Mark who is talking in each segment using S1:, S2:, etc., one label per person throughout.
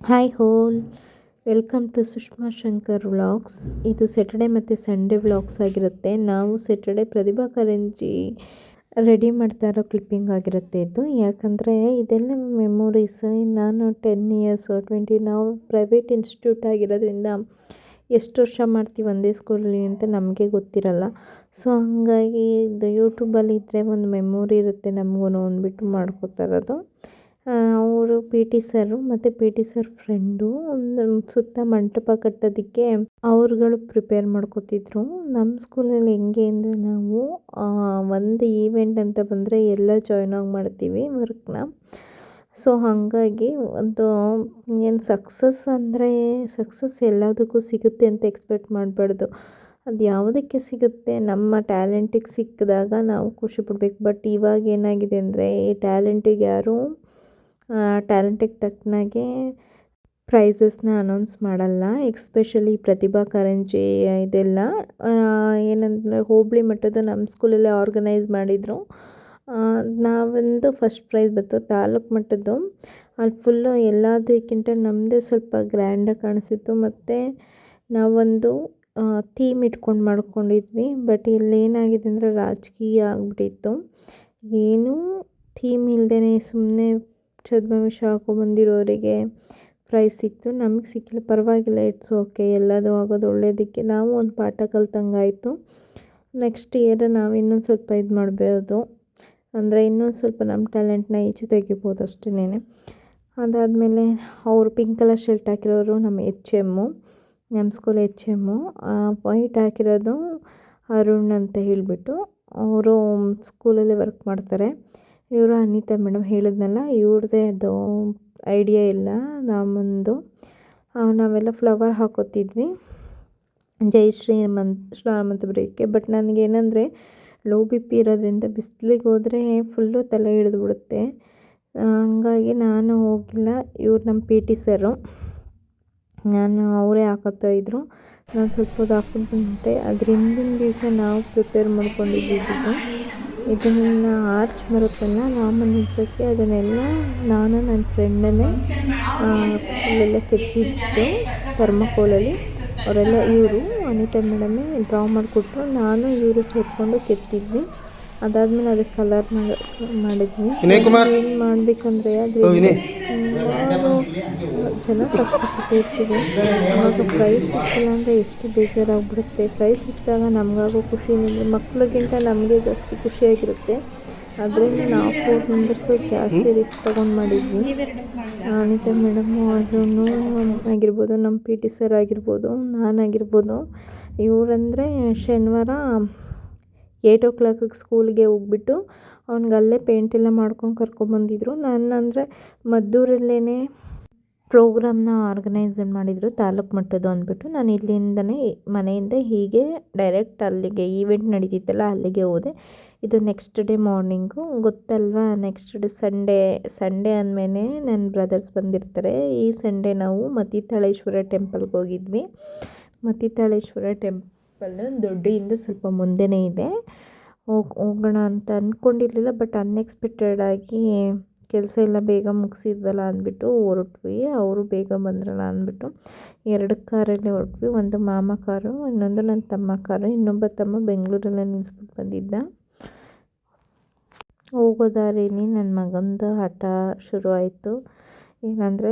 S1: Hi all, welcome to Sushma Shankar vlogs. ಇದು Saturday ಮತ್ತು Sunday vlogs ಆಗಿರುತ್ತೆ. ನಾವು ಸ್ಯಾಟರ್ಡೆ ಪ್ರತಿಭಾ ಕಾರಂಜಿ ರೆಡಿ ಮಾಡ್ತಾ ಇರೋ ಕ್ಲಿಪ್ಪಿಂಗ್ ಆಗಿರುತ್ತೆ ಇದು. ಯಾಕಂದರೆ ಇದೆಲ್ಲ ಮೆಮೊರೀಸ್. ನಾನು 10 ಇಯರ್ಸು 20 ನಾವು ಪ್ರೈವೇಟ್ ಇನ್ಸ್ಟಿಟ್ಯೂಟ್ ಆಗಿರೋದ್ರಿಂದ ಎಷ್ಟು ವರ್ಷ ಮಾಡ್ತೀವಿ ಒಂದೇ ಸ್ಕೂಲಲ್ಲಿ ಅಂತ ನಮಗೆ ಗೊತ್ತಿರಲ್ಲ. ಸೊ ಹಾಗಾಗಿ ಇದು ಯೂಟ್ಯೂಬಲ್ಲಿ ಇದ್ದರೆ ಒಂದು ಮೆಮೊರಿ ಇರುತ್ತೆ ನಮಗೂ ಅಂದ್ಬಿಟ್ಟು ಮಾಡ್ಕೋತಾ ಇರೋದು. ಅವರು ಪಿ ಟಿ ಸರು ಮತ್ತು ಪಿ ಟಿ ಸರ್ ಫ್ರೆಂಡು ಒಂದು ಸುತ್ತ ಮಂಟಪ ಕಟ್ಟೋದಕ್ಕೆ ಅವ್ರುಗಳು ಪ್ರಿಪೇರ್ ಮಾಡ್ಕೋತಿದ್ರು. ನಮ್ಮ ಸ್ಕೂಲಲ್ಲಿ ಹೆಂಗೆ ಅಂದರೆ ನಾವು ಒಂದು ಈವೆಂಟ್ ಅಂತ ಬಂದರೆ ಎಲ್ಲ ಜಾಯ್ನ್ ಆಗಿ ಮಾಡ್ತೀವಿ ವರ್ಕ್ನ. ಸೊ ಹಾಗಾಗಿ ಒಂದು ಏನು ಸಕ್ಸಸ್ ಎಲ್ಲದಕ್ಕೂ ಸಿಗುತ್ತೆ ಅಂತ ಎಕ್ಸ್ಪೆಕ್ಟ್ ಮಾಡಬಾರ್ದು. ಅದು ಯಾವುದಕ್ಕೆ ಸಿಗುತ್ತೆ, ನಮ್ಮ ಟ್ಯಾಲೆಂಟಿಗೆ ಸಿಕ್ಕಿದಾಗ ನಾವು ಖುಷಿ ಪಡ್ಬೇಕು. ಬಟ್ ಇವಾಗ ಏನಾಗಿದೆ ಅಂದರೆ ಈ ಟ್ಯಾಲೆಂಟಿಗೆ ಯಾರೂ ಟ್ಯಾಲೆಂಟಿಗೆ ತಕ್ಕನಾಗೆ ಪ್ರೈಸಸ್ನ ಅನೌನ್ಸ್ ಮಾಡಲ್ಲ. ಎಕ್ಸ್ಪೆಷಲಿ ಪ್ರತಿಭಾ ಕಾರಂಜಿ ಇದೆಲ್ಲ ಏನಂದರೆ ಹೋಬಳಿ ಮಟ್ಟದ ನಮ್ಮ ಸ್ಕೂಲಲ್ಲೇ ಆರ್ಗನೈಸ್ ಮಾಡಿದರು. ನಾವೊಂದು ಫಸ್ಟ್ ಪ್ರೈಸ್ ಬಂತು. ತಾಲೂಕು ಮಟ್ಟದ್ದು ಅಲ್ಲಿ ಫುಲ್ಲು ಎಲ್ಲದಕ್ಕಿಂತ ನಮ್ಮದೇ ಸ್ವಲ್ಪ ಗ್ರ್ಯಾಂಡಾಗಿ ಕಾಣಿಸಿತ್ತು. ಮತ್ತು ನಾವೊಂದು ಥೀಮ್ ಇಟ್ಕೊಂಡು ಮಾಡ್ಕೊಂಡಿದ್ವಿ. ಬಟ್ ಇಲ್ಲೇನಾಗಿದೆ ಅಂದರೆ ರಾಜಕೀಯ ಆಗಿಬಿಟ್ಟಿತ್ತು. ಏನೂ ಥೀಮ್ ಇಲ್ಲದೇ ಸುಮ್ಮನೆ ಛದ್ಮವೇಷ ಹಾಕೊಂಬಂದಿರೋರಿಗೆ ಪ್ರೈಸ್ ಸಿಕ್ತು, ನಮಗೆ ಸಿಕ್ಕಿಲ್ಲ. ಪರವಾಗಿಲ್ಲ, ಇಟ್ಸ್ ಓಕೆ, ಎಲ್ಲದೂ ಆಗೋದು ಒಳ್ಳೆಯದಕ್ಕೆ. ನಾವು ಒಂದು ಪಾಠ ಕಲ್ತಂಗಾಯಿತು. ನೆಕ್ಸ್ಟ್ ಇಯರ್ ನಾವು ಇನ್ನೊಂದು ಸ್ವಲ್ಪ ಇದು ಮಾಡ್ಬೋದು, ಅಂದರೆ ಇನ್ನೊಂದು ಸ್ವಲ್ಪ ನಮ್ಮ ಟ್ಯಾಲೆಂಟ್ನ ಈಚೆ ತೆಗಿಬೋದು ಅಷ್ಟೇನೆ. ಅದಾದಮೇಲೆ ಅವರು ಪಿಂಕ್ ಕಲರ್ ಶರ್ಟ್ ಹಾಕಿರೋರು ನಮ್ಮ ಸ್ಕೂಲ್ HM. ವೈಟ್ ಹಾಕಿರೋದು ಅರುಣ್ ಅಂತ ಹೇಳಿಬಿಟ್ಟು ಅವರು ಸ್ಕೂಲಲ್ಲೇ ವರ್ಕ್ ಮಾಡ್ತಾರೆ. ಇವರು ಅನಿತಾ ಮೇಡಮ್ ಹೇಳಿದ್ನಲ್ಲ, ಇವ್ರದ್ದೇ ಅದು ಐಡಿಯಾ ಇಲ್ಲ. ನಾವೆಲ್ಲ ಫ್ಲವರ್ ಹಾಕೋತಿದ್ವಿ ಜೈ ಶ್ರೀರಾಮಂತ ಬರೆಯೋಕ್ಕೆ. ಬಟ್ ನನಗೇನೆಂದರೆ ಲೋ BP ಇರೋದ್ರಿಂದ ಬಿಸಿಲಿಗೆ ಹೋದರೆ ಫುಲ್ಲು ತಲೆ ಹಿಡಿದ್ಬಿಡುತ್ತೆ. ಹಂಗಾಗಿ ನಾನು ಹೋಗಿಲ್ಲ. ಇವ್ರು ನಮ್ಮ ಪಿ ಟಿ ಸರು, ಅವರೇ ಹಾಕೋತಾಯಿದ್ರು. ನಾನು ಸ್ವಲ್ಪ ಹೊತ್ತು ಹಾಕ್ಕೊಂಡು ಬಂದ್ಬಿಟ್ಟೆ. ಅದ್ರ ಹಿಂದಿನ ದಿವಸ ನಾವು ಪ್ರಿಪೇರ್ ಮಾಡ್ಕೊಂಡಿದ್ದು ಇದನ್ನು ಆರ್ಚ್ ಬರುತ್ತಲ್ಲ ರಾಮನ ನಿಲ್ಸೋಕ್ಕೆ, ಅದನ್ನೆಲ್ಲ ನಾನು ನನ್ನ ಫ್ರೆಂಡನ್ನೇ ಫುಲ್ಲೆಲ್ಲ ಕೆತ್ತಿದ್ದು ಥರ್ಮಕೋಲಲ್ಲಿ. ಅವರೆಲ್ಲ ಇವರು ಅನಿತಾ ಮೇಡಮೇ ಡ್ರಾ ಮಾಡಿಕೊಟ್ರು. ನಾನು ಇವರು ಸೇರಿಕೊಂಡು ಕೆತ್ತಿದ್ವಿ. ಅದಾದಮೇಲೆ ಅದಕ್ಕೆ ಕಲರ್ ಮಾಡಿದ್ವಿ. ಏನು ಮಾಡಬೇಕಂದ್ರೆ ಅದು ಜನ ಕಷ್ಟಪಟ್ಟಿರ್ತೀವಿ. ಆವಾಗ ಪ್ರೈಸ್ ಸಿಕ್ಕಿಲ್ಲ ಅಂದರೆ ಎಷ್ಟು ಬೇಜಾರಾಗ್ಬಿಡುತ್ತೆ. ಪ್ರೈಸ್ ಸಿಕ್ಕಿದಾಗ ನಮಗಾಗೋ ಖುಷಿ ಮಕ್ಕಳಿಗಿಂತ ನಮಗೆ ಜಾಸ್ತಿ ಖುಷಿಯಾಗಿರುತ್ತೆ. ಅದರಿಂದ ನಾವು 4 ಮೆಂಬರ್ಸು ಜಾಸ್ತಿ ರಿಸ್ಕ್ ತೊಗೊಂಡು ಮಾಡಿದ್ವಿ. ಅನಿತಾ ಮೇಡಮು ಅದನ್ನು ಆಗಿರ್ಬೋದು, ನಮ್ಮ ಪಿ ಟಿ ಸರ್ ಆಗಿರ್ಬೋದು, ನಾನಾಗಿರ್ಬೋದು. ಇವರಂದರೆ ಶನಿವಾರ 8 o'clock ಸ್ಕೂಲ್ಗೆ ಹೋಗ್ಬಿಟ್ಟು ಅವ್ನಿಗಲ್ಲೇ ಪೇಂಟೆಲ್ಲ ಮಾಡ್ಕೊಂಡು ಕರ್ಕೊಂಬಂದಿದ್ರು. ನನ್ನಂದರೆ ಮದ್ದೂರಲ್ಲೇ ಪ್ರೋಗ್ರಾಮ್ನ ಆರ್ಗನೈಸ್ ಮಾಡಿದರು, ತಾಲೂಕು ಮಟ್ಟದ್ದು ಅಂದ್ಬಿಟ್ಟು. ನಾನು ಇಲ್ಲಿಂದನೇ ಮನೆಯಿಂದ ಹೀಗೆ ಡೈರೆಕ್ಟ್ ಅಲ್ಲಿಗೆ ಈವೆಂಟ್ ನಡೀತಿತ್ತಲ್ಲ ಅಲ್ಲಿಗೆ ಹೋದೆ. ಇದು ನೆಕ್ಸ್ಟ್ ಡೇ ಮಾರ್ನಿಂಗು, ಗೊತ್ತಲ್ವಾ. ನೆಕ್ಸ್ಟ್ ಡೇ ಸಂಡೇ ಅಂದಮೇಲೆ ನನ್ನ ಬ್ರದರ್ಸ್ ಬಂದಿರ್ತಾರೆ. ಈ ಸಂಡೇ ನಾವು ಮತಿತಾಳೇಶ್ವರ ಟೆಂಪಲ್ಗೆ ಹೋಗಿದ್ವಿ. ಮತಿತಾಳೇಶ್ವರ ಟೆಂಪಲ್ ದೊಡ್ಡಿಯಿಂದ ಸ್ವಲ್ಪ ಮುಂದೆನೇ ಇದೆ. ಹೋಗೋಣ ಅಂತ ಅಂದ್ಕೊಂಡಿರಲಿಲ್ಲ. ಬಟ್ ಅನ್ಎಕ್ಸ್ಪೆಕ್ಟೆಡ್ ಆಗಿ ಕೆಲಸ ಎಲ್ಲ ಬೇಗ ಮುಗಿಸಿದ್ವಲ್ಲ ಅಂದ್ಬಿಟ್ಟು ಹೊರಟ್ವಿ. ಅವರು ಬೇಗ ಬಂದ್ರಲ್ಲ ಅಂದ್ಬಿಟ್ಟು 2 ಕಾರಲ್ಲಿ ಹೊರಟ್ವಿ. ಒಂದು ಮಾಮ ಕಾರು, ಇನ್ನೊಂದು ನನ್ನ ತಮ್ಮ ಕಾರು. ಇನ್ನೊಬ್ಬ ತಮ್ಮ ಬೆಂಗಳೂರಲ್ಲೇ ನಿಲ್ಲಿಸ್ಬಿಟ್ಟು ಬಂದಿದ್ದ. ಹೋಗೋ ದಾರಿಲಿ ನನ್ನ ಮಗಂದು ಹಠ ಶುರು ಆಯಿತು. ಏನಂದರೆ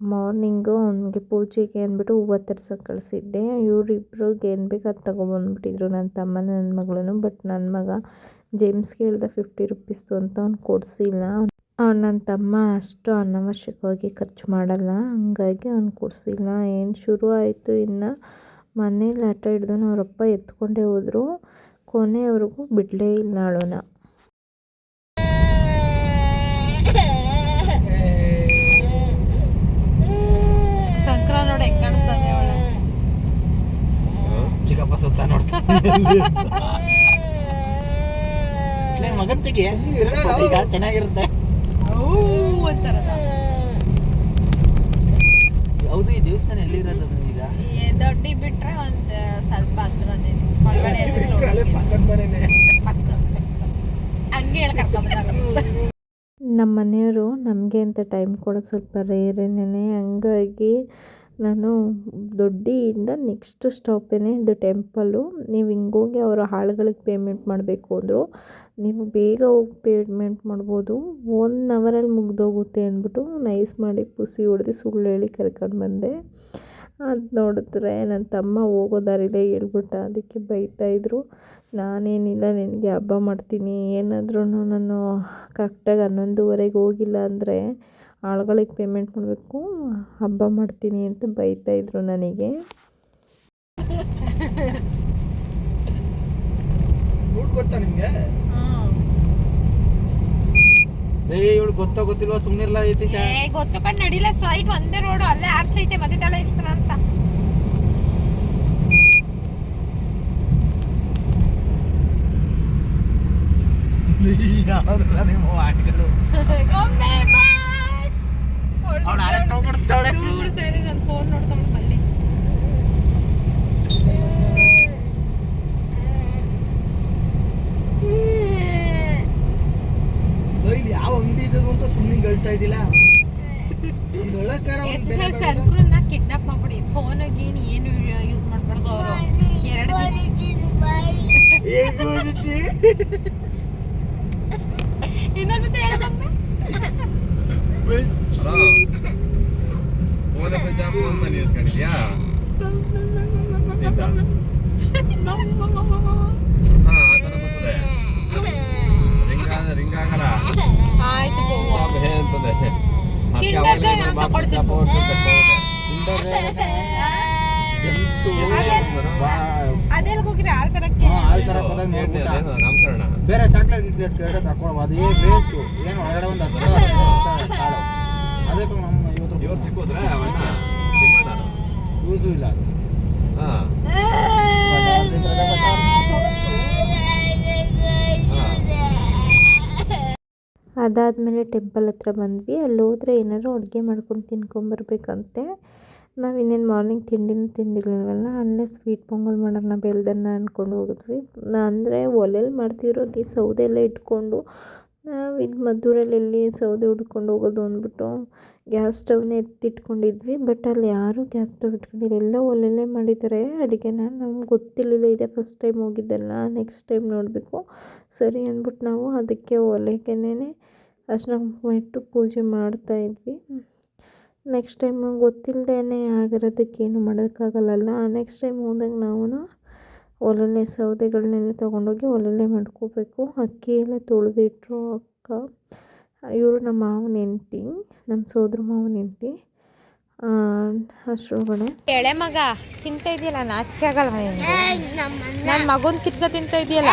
S1: ಮಾರ್ನಿಂಗು ಅವನಿಗೆ ಪೂಜೆಗೆ ಅಂದ್ಬಿಟ್ಟು ಹೂವು ತರ್ಸೋಕೆ ಕಳಿಸಿದ್ದೆ. ಇವರಿಬ್ರಿಗೆ ಏನು ಬೇಕು ಅದು ತೊಗೊಬಂದ್ಬಿಟ್ಟಿದ್ರು, ನನ್ನ ತಮ್ಮನ ನನ್ನ ಮಗಳೂ. ಬಟ್ ನನ್ನ ಮಗ ಜೇಮ್ಸ್ಗೆ ಹೇಳ್ದೆ 50 ರೂಪೀಸ್ದು ಅಂತ, ಅವ್ನು ಕೊಡಿಸಿಲ್ಲ. ನನ್ನ ತಮ್ಮ ಅಷ್ಟು ಅನವಶ್ಯಕವಾಗಿ ಖರ್ಚು ಮಾಡಲ್ಲ, ಹಂಗಾಗಿ ಅವ್ನು ಕೊಡಿಸಿಲ್ಲ. ಏನು ಶುರು ಆಯಿತು, ಇನ್ನು ಮನೇಲಿ ಆಟ ಹಿಡ್ದು ಅವರಪ್ಪ ಎತ್ಕೊಂಡೇ ಹೋದರು. ಕೊನೆಯವರೆಗೂ ಬಿಡಲೇ ಇಲ್ಲ ಅಳೋನ.
S2: ಚಿಕ್ಕಪ್ಪ ಸುತ್ತ ನೋಡ್ತಾ ಮಗಂತಿಗೆ ಈಗ ಚೆನ್ನಾಗಿರುತ್ತೆ. ಹೌದು, ಈ ದೇವಸ್ಥಾನ ಎಲ್ಲಿರೋದು ಈಗ?
S3: ದೊಡ್ಡಿ ಬಿಟ್ರೆ ಒಂದು ಸ್ವಲ್ಪ ಹತ್ರನೇ
S1: ನಮ್ಮ ಮನೆಯವರು ನಮಗೆ ಅಂತ ಟೈಮ್ ಕೊಡೋದು ಸ್ವಲ್ಪ ರೇರೇನೇ, ಹಂಗಾಗಿ ನಾನು ದೊಡ್ಡಿಯಿಂದ ನೆಕ್ಸ್ಟ್ ಸ್ಟಾಪೇನೆ ಇದು ಟೆಂಪಲ್ಲು. ನೀವು ಹಿಂಗೋಗಿ ಅವರ ಆಳುಗಳಿಗೆ ಪೇಮೆಂಟ್ ಮಾಡಬೇಕು ಅಂದರು. ನೀವು ಬೇಗ ಹೋಗಿ ಪೇಮೆಂಟ್ ಮಾಡ್ಬೋದು, 1 ಅವರಲ್ಲಿ ಮುಗ್ದೋಗುತ್ತೆ ಅಂದ್ಬಿಟ್ಟು ನೈಸ್ ಮಾಡಿ ಪುಸಿ ಹೊಡೆದು ಸುಳ್ಳು ಹೇಳಿ ಕರ್ಕೊಂಡು ಬಂದೆ. ಅದು ನೋಡಿದ್ರೆ ನನ್ನ ತಮ್ಮ ಹೋಗೋ ದಾರಿಲೇ ಹೇಳ್ಬಿಟ್ಟ, ಅದಕ್ಕೆ ಬೈತಾಯಿದ್ರು. ನಾನೇನಿಲ್ಲ, ನಿನಗೆ ಹಬ್ಬ ಮಾಡ್ತೀನಿ, ಏನಾದ್ರೂ ನಾನು ಕರೆಕ್ಟಾಗಿ 11:30ಗೆ ಹೋಗಿಲ್ಲ ಅಂದರೆ ಆಳುಗಳಿಗೆ ಪೇಮೆಂಟ್ ಮಾಡಬೇಕು, ಹಬ್ಬ ಮಾಡ್ತೀನಿ ಅಂತ ಬೈತಾಯಿದ್ರು ನನಗೆ.
S2: ಗೊತ್ತಾ ನಿಮ್ಗೆ? ಇವಳು ಗೊತ್ತೋ ಗೊತ್ತಿಲ್ವಾ ಸುಮ್ಮನಿರ್ಲ ಯತೀಶ.
S3: ಗೊತ್ತು ಕಣ್ ನಡಿಲ್ಲ, ಸ್ಟ್ರೈಟ್ ಒಂದೇ ರೋಡು, ಅಲ್ಲೇ ಆರ್ಚ್ ಐತೆ ಮತ್ತೆ ತಳ ಇರ್ತಾನ ಅಂತ.
S2: ಯಾವ್ದಲ್ಲ ನಿಮ್ಮ ಆಟಗಳು
S3: ನನ್ನ ಫೋನ್ ನೋಡ್ತಾಳೆ ಮಳ್ಳಿ.
S2: ಯಾವ ಅಂಗಡಿ ಇದ್ದದು ಅಂತ ಸುಮ್ಮನೆ ಹೇಳ್ತಾ ಇದ್ದಿಲ್ಲ.
S3: ಸರ್ಕಲ್ನ ಕಿಡ್ನಾಪ್ ಮಾಡ್ಬಿಡಿ, ಫೋನ್ ಗೀನ್ ಏನು ಯೂಸ್ ಮಾಡ್ಬಾರ್ದು ಅವರು. 2 ಇನ್ನೊಂದ್ಸತಿ ಹೇಳ್ಬಂದ್ರೆ ಆಯ್ತು ಅದೆಲ್ಲ ಹೋಗಿರಿ ಹಾಲ್ ತರಕ್ಕೆ.
S2: ಬೇರೆ ಚಾಕ್ಲೇಟ್ ಗಿಕ್ಲೇಟ್ ಕೇಳಿದ್ರೆ ತಕೊಳ್ಳೋದು, ಅದೇ ವೇಸ್ಟ್. ಏನು ಒಳಗಡೆ ಒಂದು 10 ಕಾಳು, ಅದಕ್ಕೆ ನಮ್ಮ 50 ರೂಪಾಯಿ ಸಿಕ್ಕೋದ್ರೆ ಯೂಸು ಇಲ್ಲ.
S1: ಅದಾದಮೇಲೆ ಟೆಂಪಲ್ ಹತ್ರ ಬಂದ್ವಿ. ಅಲ್ಲಿ ಹೋದರೆ ಏನಾದ್ರು ಅಡುಗೆ ಮಾಡ್ಕೊಂಡು ತಿನ್ಕೊಂಬರ್ಬೇಕಂತೆ. ನಾವು ಇನ್ನೇನು ಮಾರ್ನಿಂಗ್ ತಿಂಡಿನೂ ತಿಂದಿರಲಿಲ್ವಲ್ಲ, ಅಲ್ಲೇ ಸ್ವೀಟ್ ಪೊಂಗಲ್ ಮಾಡೋಣ ಬೆಲ್ದನ್ನ ಅಂದ್ಕೊಂಡು ಹೋಗಿದ್ವಿ. ಅಂದರೆ ಒಲೆಯಲ್ಲಿ ಮಾಡ್ತಿರೋದು ಸೌದೆ ಎಲ್ಲ ಇಟ್ಕೊಂಡು, ನಾವು ಇದು ಮದ್ದೂರಲ್ಲಿ ಸೌದೆ ಹುಡ್ಕೊಂಡು ಹೋಗೋದು ಅಂದ್ಬಿಟ್ಟು ಗ್ಯಾಸ್ ಸ್ಟವ್ನೇ ಎತ್ತಿಟ್ಕೊಂಡಿದ್ವಿ. ಬಟ್ ಅಲ್ಲಿ ಯಾರೂ ಗ್ಯಾಸ್ ಸ್ಟವ್ ಇಟ್ಕೊಂಡಿಲ್ಲ, ಎಲ್ಲ ಒಲೆಯಲ್ಲೇ ಮಾಡಿದ್ದಾರೆ ಅಡುಗೆನ. ನಮ್ಗೆ ಗೊತ್ತಿರಲಿಲ್ಲ, ಇದೇ ಫಸ್ಟ್ ಟೈಮ್ ಹೋಗಿದ್ದಲ್ಲ, ನೆಕ್ಸ್ಟ್ ಟೈಮ್ ನೋಡಬೇಕು ಸರಿ ಅಂದ್ಬಿಟ್ಟು ನಾವು ಅದಕ್ಕೆ ಒಲೆಗೇನೆ ಅರ್ಶಿನ ಕುಂಕುಮ ಇಟ್ಟು ಪೂಜೆ ಮಾಡ್ತಾಯಿದ್ವಿ. ನೆಕ್ಸ್ಟ್ ಟೈಮ್ ಗೊತ್ತಿಲ್ಲದೇ ಆಗಿರೋದಕ್ಕೇನು ಮಾಡೋಕ್ಕಾಗಲ್ಲ. ನೆಕ್ಸ್ಟ್ ಟೈಮ್ ಹೋದಾಗ ನಾವು ಒಲೆಯಲ್ಲೇ ಸೌದೆಗಳನ್ನೆಲ್ಲ ತೊಗೊಂಡೋಗಿ ಒಲೆಯಲ್ಲೇ ಮಾಡ್ಕೋಬೇಕು. ಅಕ್ಕಿ ಎಲ್ಲ ತೊಳೆದಿಟ್ರು ಅಕ್ಕ. ಇವರು ನಮ್ಮ ಮಾವನ ಹೆಂಡ್ತಿ, ನಮ್ಮ ಸೋದರ ಮಾವನ ಹೆಂಡ್ತಿ. ಅಷ್ಟರೊಳಗಡೆ
S3: ಎಳೆ ಮಗ ತಿಂತ ಇದೆಯಲ್ಲ, ನಾಚಿಕೆ ಆಗಲ್ಲ ನನ್ನ ಮಗನ್ ಕಿತ್ಕ ತಿಂತ ಇದೆಯಲ್ಲ.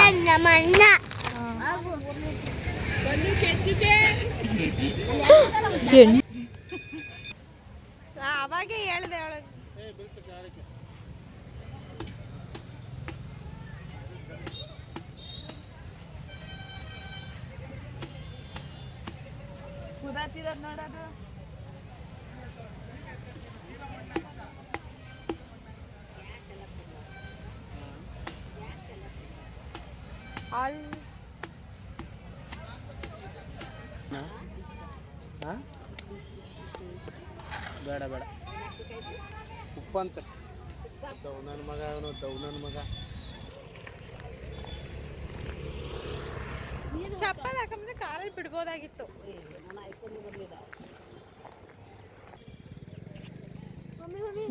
S3: ಅವಾಗೆ ಹೇಳ್ದೆ ಅವಳಿಗೆ. ನೋಡೋದು
S2: ಬೇಡ ಬೇಡ ಉಪ್ಪಂತೆ ನನ್ನ ಮಗ, ಅವನು ನನ್ನ ಮಗ.
S3: ಚಪ್ಪಲ್ ಹಾಕಂದ್ರೆ ಕಾರಲ್ಲಿ ಬಿಡ್ಬೋದಾಗಿತ್ತು.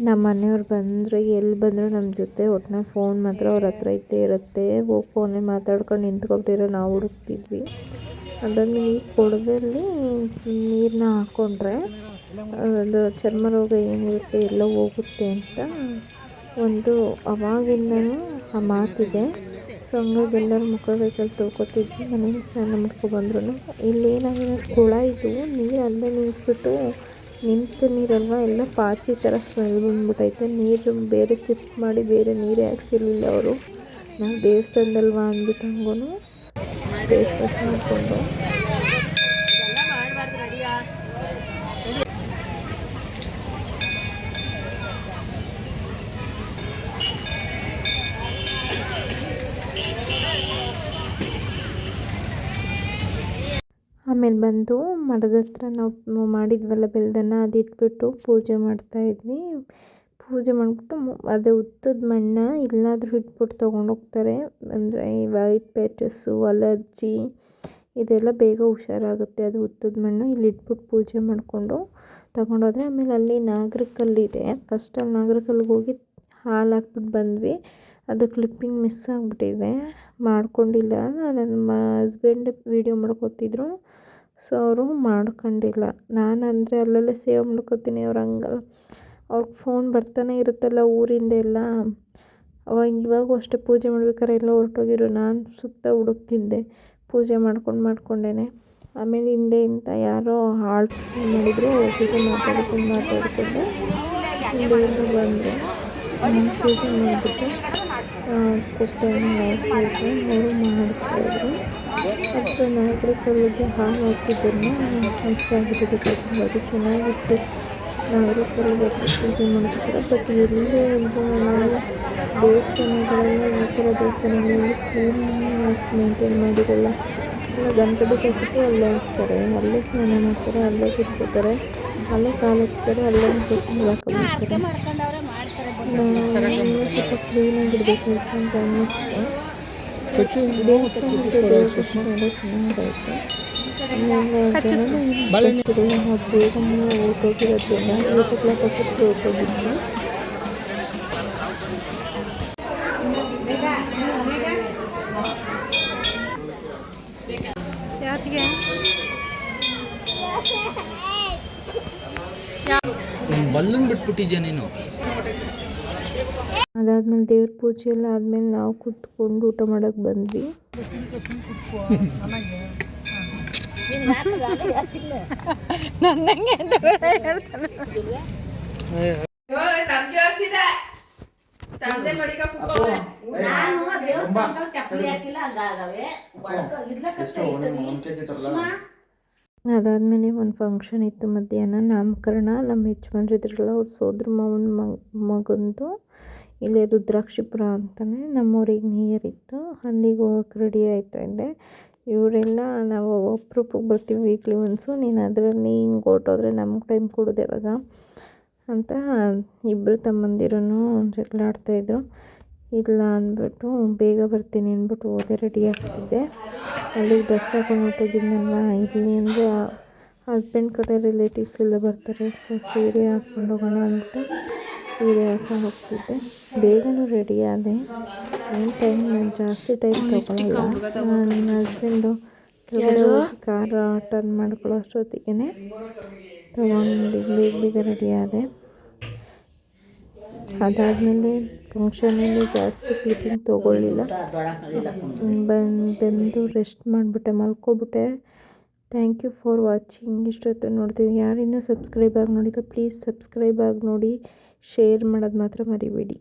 S1: ನಮ್ಮ ಮನೆಯವ್ರು ಬಂದರು, ಎಲ್ಲಿ ಬಂದರು ನಮ್ಮ ಜೊತೆ ಒಟ್ಟಿನ ಫೋನ್ ಮಾತ್ರ ಅವ್ರ ಹತ್ರ ಇರುತ್ತೆ. ಹೋಗಿ ಫೋನಲ್ಲಿ ಮಾತಾಡ್ಕೊಂಡು ನಿಂತ್ಕೊಬಿಟ್ಟಿರೋ ನಾವು ಹುಡುಕ್ತಿದ್ವಿ. ಅದನ್ನು ಈ ಕೊಡದಲ್ಲಿ ನೀರನ್ನ ಹಾಕ್ಕೊಂಡ್ರೆ ಅದು ಚರ್ಮ ರೋಗ ಏನಿರುತ್ತೆ ಎಲ್ಲ ಹೋಗುತ್ತೆ ಅಂತ ಒಂದು ಅವಾಗಿಂದನೂ ಆ ಮಾತಿದೆ. ಸೊ ಹಂಗಾಗಿ ಎಲ್ಲರೂ ಮುಖ ಕೈಯಲ್ಲಿ ತೊಳ್ಕೊತಿದ್ವಿ. ಮನೇಲಿ ಸ್ನಾನ ಮಾಡ್ಕೊಬಂದ್ರು. ಇಲ್ಲೇನಾಗಿದೆ, ಕುಳಾಯಿದು ನೀರು ಅಲ್ಲೇ ನಿಲ್ಲಿಸ್ಬಿಟ್ಟು ನಿಂತ ನೀರಲ್ವ ಎಲ್ಲ ಪಾಚಿ ಥರ ಸ್ಮೆಲ್ ಬಂದ್ಬಿಟ್ಟೈತೆ. ನೀರು ಬೇರೆ ಸಿಪ್ ಮಾಡಿ ಬೇರೆ ನೀರೇ ಹಾಕ್ಸಿರ್ಲಿಲ್ಲ ಅವರು. ನಾವು ದೇವಸ್ಥಾನದಲ್ವಾ ಅಂದ್ಬಿಟ್ಟು ಹಂಗೂ ಫೇಸ್ ವಾಶ್ ಮಾಡಿಕೊಂಡು ಆಮೇಲೆ ಬಂದು ಮರದ ಹತ್ರ ನಾವು ಮಾಡಿದ್ವಲ್ಲ ಬೆಲ್ದನ್ನ ಅದು ಇಟ್ಬಿಟ್ಟು ಪೂಜೆ ಮಾಡ್ತಾಯಿದ್ವಿ. ಪೂಜೆ ಮಾಡಿಬಿಟ್ಟು ಅದೇ ಉತ್ತದ ಮಣ್ಣ ಎಲ್ಲಾದರೂ ಇಟ್ಬಿಟ್ಟು ತೊಗೊಂಡೋಗ್ತಾರೆ. ಅಂದರೆ ಈ ವೈಟ್ ಪ್ಯಾಚಸ್ಸು, ಅಲರ್ಜಿ ಇದೆಲ್ಲ ಬೇಗ ಹುಷಾರಾಗುತ್ತೆ. ಅದು ಉತ್ತದ ಮಣ್ಣು ಇಲ್ಲಿ ಇಟ್ಬಿಟ್ಟು ಪೂಜೆ ಮಾಡಿಕೊಂಡು ತಗೊಂಡೋದ್ರೆ, ಆಮೇಲೆ ಅಲ್ಲಿ ನಾಗರಕಲ್ಲಿದೆ. ಫಸ್ಟ್ ಅಲ್ಲಿ ನಾಗರಕಲ್ಲಿಗೆ ಹೋಗಿ ಹಾಲು ಹಾಕ್ಬಿಟ್ಟು ಬಂದ್ವಿ. ಅದು ಕ್ಲಿಪ್ಪಿಂಗ್ ಮಿಸ್ ಆಗಿಬಿಟ್ಟಿದೆ, ಮಾಡ್ಕೊಂಡಿಲ್ಲ. ನಮ್ಮ ಹಸ್ಬೆಂಡ್ ವೀಡಿಯೋ ಮಾಡ್ಕೊತಿದ್ರು, ಸೊ ಅವರು ಮಾಡ್ಕೊಂಡಿಲ್ಲ. ನಾನಂದರೆ ಅಲ್ಲಲ್ಲೇ ಸೇವ್ ಮಾಡ್ಕೊತೀನಿ, ಅವ್ರು ಹಂಗಲ್ಲ. ಅವ್ರಿಗೆ ಫೋನ್ ಬರ್ತಾನೆ ಇರುತ್ತಲ್ಲ ಊರಿಂದ ಎಲ್ಲ. ಇವಾಗೂ ಅಷ್ಟೇ ಪೂಜೆ ಮಾಡ್ಬೇಕಾದ್ರೆ ಎಲ್ಲ ಹೊರಟೋಗಿರು, ನಾನು ಸುತ್ತ ಹುಡುಕ್ತಿದ್ದೆ ಪೂಜೆ ಮಾಡ್ಕೊಂಡೇ. ಆಮೇಲೆ ಹಿಂದೆ ಇಂಥ ಯಾರೋ ಹಾಳು ಮಾಡಿದ್ರು, ಪೂಜೆ ಮಾತಾಡ್ಕೊಂಡು ಹಿಂದೆ ಬಂದರು. ಪೂಜೆ ಮಾಡಿಬಿಟ್ಟು ಕೊಟ್ಟೆಯನ್ನು ಹಾಕಿದ್ರು, ಅವರು ಮಾಡ್ತಾಯಿದ್ರು. ಮತ್ತು ನಾಗರಕಲ್ಲಿಗೆ ಹಾಲು ಹಾಕಿದ್ದನ್ನು ಮಿಸ್ ಆಗಿಬಿಟ್ಟಿದೆ. ಅದು ಚೆನ್ನಾಗಿತ್ತು. ನಾಗರಕಲ್ಲಿಗೆ ಪೂಜೆ ಮಾಡ್ತಾರೆ. ಬಟ್ ಎಲ್ಲೇ ನಾವು ದೇವಸ್ಥಾನಗಳೆಲ್ಲ ಈ ಥರ ದೇವಸ್ಥಾನಗಳಲ್ಲಿ ಕ್ಲೀನ್ನೆಸ್ ಮೇಂಟೈನ್ ಮಾಡಿರಲ್ಲ. ಎಲ್ಲ ಗಣಪತಿ ಕಟ್ಟಿಟ್ಟು ಅಲ್ಲೇ ಹಾಕ್ತಾರೆ, ಅಲ್ಲೇ ಸ್ನಾನ ಮಾಡ್ತಾರೆ, ಅಲ್ಲೇ ಕುತ್ಕೋತಾರೆ, ಅಲ್ಲೇ ಕಾಲು ಹಚ್ತಾರೆ, ಅಲ್ಲೇ ಕೊಟ್ಟು ಹಾಕೊಂಡ್ಬಿಡ್ತಾರೆ. ಇನ್ನೂ ಸ್ವಲ್ಪ ಕ್ಲೀನಾಗಿಡಬೇಕು ಅಂತ ಅನ್ನಿಸ್ತು. ದೇವಸ್ಥಾನದ ದೇವಸ್ಥಾನ ಚೆನ್ನಾಗೈತೆ. ನಾವು ಬೇಗ ಹೊರಟೋಗಿರೋದ್ರಿಂದ 8 o'clock ಅಷ್ಟೊತ್ತಿಗೆ ಹೊರಟೋಗಿದ್ವಿ.
S2: ಬಲ್ಲನ್ ಬಿಟ್ಬಿಟ್ಟಿದ್ಯಾ ನೀನು.
S1: ಅದಾದ್ಮೇಲೆ ದೇವ್ರ ಪೂಜೆ ಎಲ್ಲ ಆದಮೇಲೆ ನಾವು ಕೂತ್ಕೊಂಡು ಊಟ ಮಾಡೋಕ್ಕೆ ಬಂದ್ವಿ.
S3: ನನ್ನಂಗೆ ಅಂತ ಹೇಳ್ತಾನೆ. ಅದಾದಮೇಲೆ ಒಂದು ಫಂಕ್ಷನ್ ಇತ್ತು ಮಧ್ಯಾಹ್ನ, ನಾಮಕರಣ. ನಮ್ಮ ಯಜಮಾನ್ರಿದ್ರಲ್ಲ, ಅವ್ರ ಸೋದ್ರ ಮಾವನ ಮಗಂದು. ಇಲ್ಲೇ ರುದ್ರಾಕ್ಷಿಪುರ ಅಂತಲೇ ನಮ್ಮೂರಿಗೆ ನಿಯರ್ ಇತ್ತು, ಅಲ್ಲಿಗೆ ಹೋಗೋಕೆ ರೆಡಿ ಆಯ್ತಾಯಿದ್ದೆ. ಇವರೆಲ್ಲ ನಾವು ಅಪ್ರೂಪಕ್ಕೆ ಬರ್ತೀವಿ ವೀಕ್ಲಿ ಒನ್ಸು, ನೀನು ಅದರಲ್ಲಿ ಹಿಂಗೆ ಹೊರಟೋದ್ರೆ ನಮ್ಗೆ ಟೈಮ್ ಕೊಡೋದು ಯಾವಾಗ ಅಂತ ಇಬ್ಬರು ತಮ್ಮಂದಿರೂ ಜಗಳ ಆಡ್ತಾಯಿದ್ರು. ಇಲ್ಲ ಅಂದ್ಬಿಟ್ಟು ಬೇಗ ಬರ್ತೀನಿ ಅಂದ್ಬಿಟ್ಟು ಹೋದೆ, ರೆಡಿ ಆಗ್ತಿದ್ದೆ. ಅಲ್ಲಿಗೆ ಡ್ರೆಸ್ ಹಾಕೊಂಡು ಹೊರಟೋಗಿದ್ನಲ್ವ. ಇಲ್ಲಿ ಅಂದರೆ ಹಸ್ಬೆಂಡ್ ಕಡೆ ರಿಲೇಟಿವ್ಸ್ ಎಲ್ಲ ಬರ್ತಾರೆ, ಸೊ ಸೀರೆ ಹಾಕ್ಕೊಂಡು ಹೋಗೋಣ ಅಂದ್ಬಿಟ್ಟು ಸೀರೆ ಹಾಕೊಂಡು ಹೋಗ್ತಿದ್ದೆ. ಬೇಗನೂ ರೆಡಿ ಆದೆ, ಏನು ಜಾಸ್ತಿ ಟೈಮ್ ತೊಗೊಳಲ್ಲ. ನನ್ನ ಹಸ್ಬೆಂಡು ಕೆಳಗಡೆ ಹೋಗಿ ಕಾರ್ ಟರ್ನ್ ಮಾಡ್ಕೊಳ್ಳೋ ಅಷ್ಟೊತ್ತಿಗೆ ತೊಗೊಂಡು ಬೇಗ ರೆಡಿ ಆದೆ. ಅದಾದಮೇಲೆ ಫಂಕ್ಷನಲ್ಲಿ ಜಾಸ್ತಿ ಕ್ಲಿಪ್ಪಿಂಗ್ ತೊಗೊಳ್ಳಿಲ್ಲ, ಬಂದು ರೆಸ್ಟ್ ಮಾಡಿಬಿಟ್ಟೆ, ಮಲ್ಕೊಬಿಟ್ಟೆ. Thank you for watching. ಇಷ್ಟೊತ್ತು ನೋಡ್ತೀನಿ. ಯಾರಿನ್ನೂ ಸಬ್ಸ್ಕ್ರೈಬ್ ಆಗಿ ನೋಡಿಲ್ಲ, ಪ್ಲೀಸ್ ಸಬ್ಸ್ಕ್ರೈಬ್ ಆಗಿ ನೋಡಿ, ಶೇರ್ ಮಾಡೋದು ಮಾತ್ರ ಮರಿಬೇಡಿ.